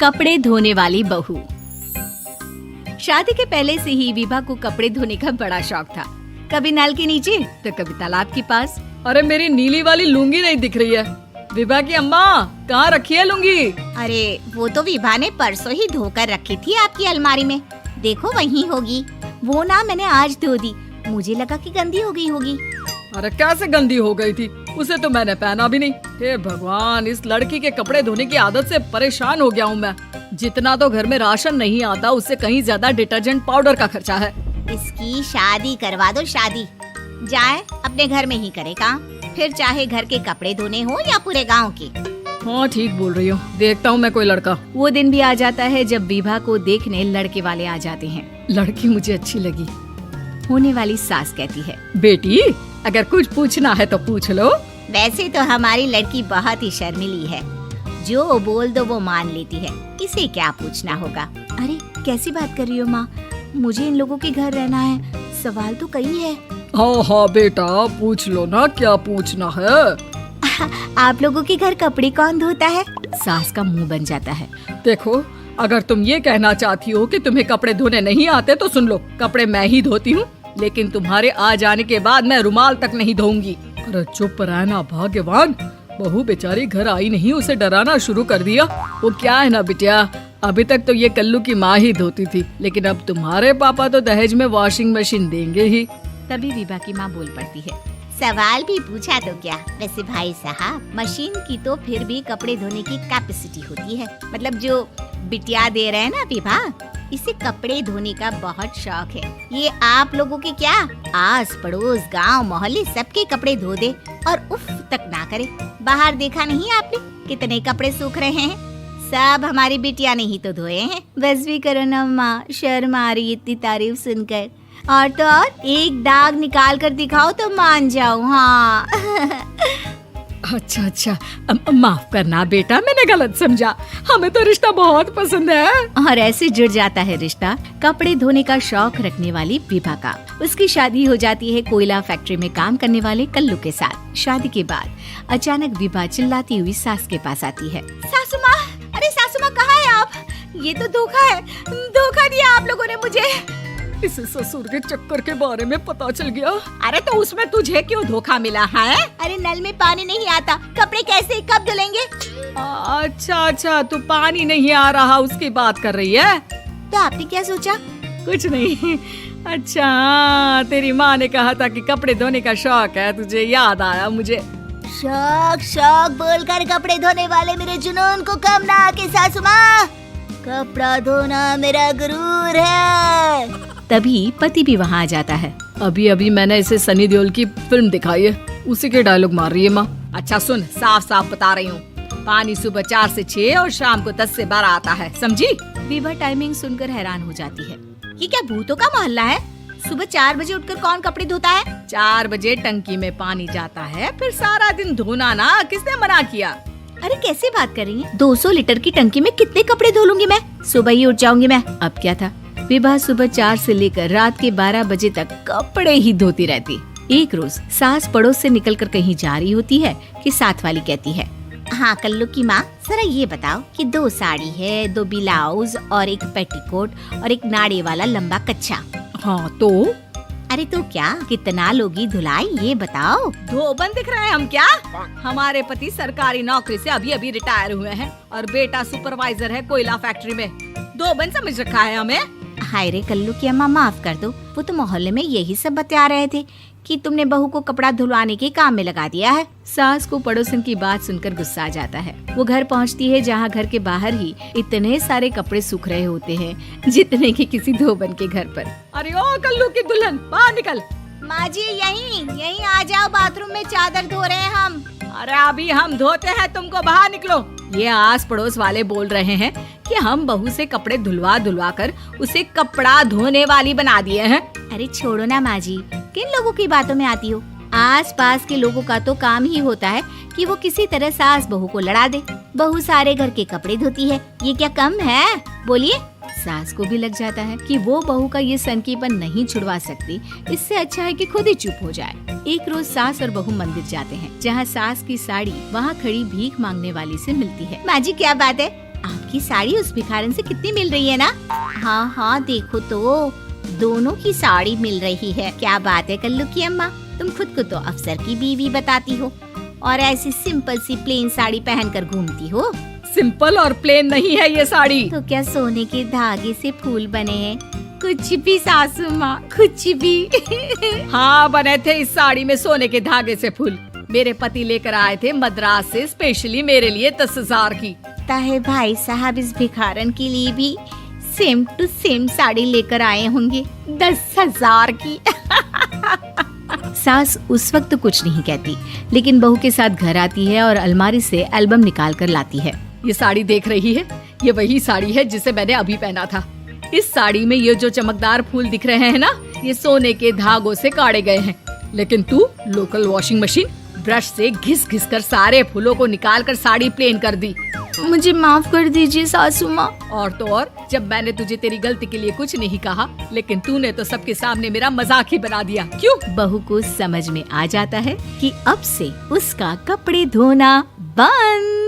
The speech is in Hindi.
कपड़े धोने वाली बहू। शादी के पहले से ही विभा को कपड़े धोने का बड़ा शौक था। कभी नल के नीचे तो कभी तालाब के पास। अरे मेरी नीली वाली लुंगी नहीं दिख रही है। विभा की अम्मा कहाँ रखी है लुंगी? अरे वो तो विभा ने परसों ही धोकर रखी थी आपकी अलमारी में। देखो वहीं होगी। वो ना मैंने आज धो दी, मुझे लगा कि गंदी हो गई होगी। अरे कैसे गंदी हो गई थी? उसे तो मैंने पहना भी नहीं। हे भगवान, इस लड़की के कपड़े धोने की आदत से परेशान हो गया हूँ मैं। जितना तो घर में राशन नहीं आता, उससे कहीं ज्यादा डिटर्जेंट पाउडर का खर्चा है। इसकी शादी करवा दो, शादी जाए अपने घर में ही करे काम, फिर चाहे घर के कपड़े धोने हो या पूरे गांव के। हाँ ठीक बोल रही हूँ, देखता हूँ मैं कोई लड़का। वो दिन भी आ जाता है जब विभा को देखने लड़के वाले आ जाते हैं। लड़की मुझे अच्छी लगी। होने वाली सास कहती है, बेटी अगर कुछ पूछना है तो पूछ लो। वैसे तो हमारी लड़की बहुत ही शर्मीली है, जो बोल दो वो मान लेती है, इसे क्या पूछना होगा। अरे कैसी बात कर रही हो माँ, मुझे इन लोगों के घर रहना है, सवाल तो कई है। हाँ हाँ बेटा पूछ लो ना, क्या पूछना है। आप लोगों के घर कपड़े कौन धोता है? सास का मुंह बन जाता है। देखो अगर तुम ये कहना चाहती हो कि तुम्हें कपड़े धोने नहीं आते तो सुन लो, कपड़े मैं ही धोती हूँ, लेकिन तुम्हारे आ जाने के बाद मैं रुमाल तक नहीं धोऊंगी। अरे चुप रहना भाग्यवान, बहू बेचारी घर आई नहीं, उसे डराना शुरू कर दिया। वो क्या है ना बिटिया, अभी तक तो ये कल्लू की माँ ही धोती थी, लेकिन अब तुम्हारे पापा तो दहेज में वॉशिंग मशीन देंगे ही। तभी विभा की माँ बोल पड़ती है, सवाल भी पूछा तो क्या। वैसे भाई साहब, मशीन की तो फिर भी कपड़े धोने की कैपेसिटी होती है। मतलब जो बिटिया दे रहे हैं ना विभा, इसे कपड़े धोने का बहुत शौक है। ये आप लोगों के क्या, आस पड़ोस गांव मोहल्ले सबके कपड़े धो दे और उफ तक ना करे। बाहर देखा नहीं आपने कितने कपड़े सूख रहे हैं? सब हमारी बिटिया ने ही तो धोए हैं। बस भी करो ना माँ, शर्म आ रही इतनी तारीफ सुनकर। और तो और एक दाग निकाल कर दिखाओ तो मान जाऊँ। हाँ अच्छा माफ करना बेटा, मैंने गलत समझा। हमें तो रिश्ता बहुत पसंद है। और ऐसे जुड़ जाता है रिश्ता कपड़े धोने का शौक रखने वाली विभा का। उसकी शादी हो जाती है कोयला फैक्ट्री में काम करने वाले कल्लू के साथ। शादी के बाद अचानक विभा चिल्लाती हुई सास के पास आती है। सासू माँ, अरे सासू माँ कहाँ है आप? ये तो धोखा है, धोखा दिया आप लोगों ने मुझे। इसे ससुर के चक्कर के बारे में पता चल गया। अरे तो उसमें तुझे क्यों धोखा मिला है? अरे नल में पानी नहीं आता, कपड़े कैसे कब धुलेंगे? अच्छा तू पानी नहीं आ रहा उसकी बात कर रही है। तो आपने क्या सोचा? कुछ नहीं। अच्छा तेरी माँ ने कहा था कि कपड़े धोने का शौक है, तुझे याद आया मुझे। शौक बोलकर कपड़े धोने वाले मेरे जुनून को कम ना आके सासू माँ, कपड़ा धोना मेरा गुरूर है। तभी पति भी वहाँ आ जाता है। अभी मैंने इसे सनी देओल की फिल्म दिखाई है, उसी के डायलॉग मार रही है माँ। अच्छा सुन, साफ साफ बता रही हूँ, पानी सुबह 4 से 6 और शाम को 10 से 12 आता है, समझी? विभा टाइमिंग सुनकर हैरान हो जाती है। ये क्या भूतों का मोहल्ला है? सुबह 4 बजे उठकर कौन कपड़े धोता है? 4 बजे टंकी में पानी जाता है, फिर सारा दिन धोना ना, किसने मना किया? अरे कैसे बात कर रही है? 200 लीटर की टंकी में कितने कपड़े धो लूंगी मैं? सुबह ही उठ जाऊंगी मैं। अब क्या था, विभा सुबह 4 से लेकर रात के 12 बजे तक कपड़े ही धोती रहती। एक रोज सास पड़ोस से निकलकर कहीं जा रही होती है कि साथ वाली कहती है, हाँ कल्लू की माँ, जरा ये बताओ कि 2 साड़ी है, 2 ब्लाउज और एक पेटीकोट और एक नाड़े वाला लंबा कच्छा। हाँ तो? अरे तो क्या, कितना लोगी धुलाई ये बताओ। धोबन दिख रहे हैं हम क्या? हमारे पति सरकारी नौकरी से अभी रिटायर हुए हैं और बेटा सुपरवाइजर है कोयला फैक्ट्री में। धोबन समझ रखा है हमें? हाय रे कल्लू की अम्मा, माफ कर दो, वो तो मोहल्ले में यही सब बता रहे थे कि तुमने बहू को कपड़ा धुलवाने के काम में लगा दिया है। सास को पड़ोसन की बात सुनकर गुस्सा आ जाता है। वो घर पहुंचती है जहां घर के बाहर ही इतने सारे कपड़े सूख रहे होते हैं जितने कि किसी धोबन के घर पर। अरे ओ कल्लू की दुल्हन, बाहर निकल। माँ जी यहीं आ जाओ, बाथरूम में चादर धो रहे हैं हम। अरे अभी हम धोते हैं, तुमको बाहर निकलो। ये आस पड़ोस वाले बोल रहे हैं कि हम बहू से कपड़े धुलवा कर उसे कपड़ा धोने वाली बना दिए हैं। अरे छोड़ो ना माँ जी, किन लोगों की बातों में आती हो? आस पास के लोगों का तो काम ही होता है कि वो किसी तरह सास बहू को लड़ा दे। बहू सारे घर के कपड़े धोती है, ये क्या कम है? बोलिए। सास को भी लग जाता है कि वो बहू का ये सनकीपन नहीं छुड़वा सकती, इससे अच्छा है कि खुद ही चुप हो जाए। एक रोज सास और बहू मंदिर जाते हैं, जहाँ सास की साड़ी वहाँ खड़ी भीख मांगने वाली से मिलती है। माँ जी क्या बात है, आपकी साड़ी उस भिखारन से कितनी मिल रही है ना? हाँ हाँ देखो तो, दोनों की साड़ी मिल रही है। क्या बात है कल्लू की अम्मा, तुम खुद को तो अफसर की बीवी बताती हो और ऐसी सिंपल सी प्लेन साड़ी पहनकर घूमती हो। सिंपल और प्लेन नहीं है ये साड़ी। तो क्या सोने के धागे से फूल बने हैं? कुछ भी सासू माँ, कुछ भी। हाँ बने थे इस साड़ी में सोने के धागे से फूल। मेरे पति लेकर आए थे मद्रास से स्पेशली मेरे लिए 10,000 की। ताहे भाई साहब इस भिखारन के लिए भी सेम टू सेम साड़ी लेकर आए होंगे 10,000 की। सास उस वक्त कुछ नहीं कहती, लेकिन बहू के साथ घर आती है और अलमारी से एल्बम निकाल कर लाती है। ये साड़ी देख रही है, ये वही साड़ी है जिसे मैंने अभी पहना था। इस साड़ी में ये जो चमकदार फूल दिख रहे हैं ना, ये सोने के धागों से काटे गए हैं। लेकिन तू लोकल वॉशिंग मशीन ब्रश से घिस घिस कर सारे फूलों को निकाल कर साड़ी प्लेन कर दी। मुझे माफ कर दीजिए सासू माँ। और तो और, जब मैंने तुझे तेरी गलती के लिए कुछ नहीं कहा, लेकिन तूने तो सबके सामने मेरा मजाक ही बना दिया। क्यों? बहू को समझ में आ जाता है कि अब से उसका कपड़े धोना बंद।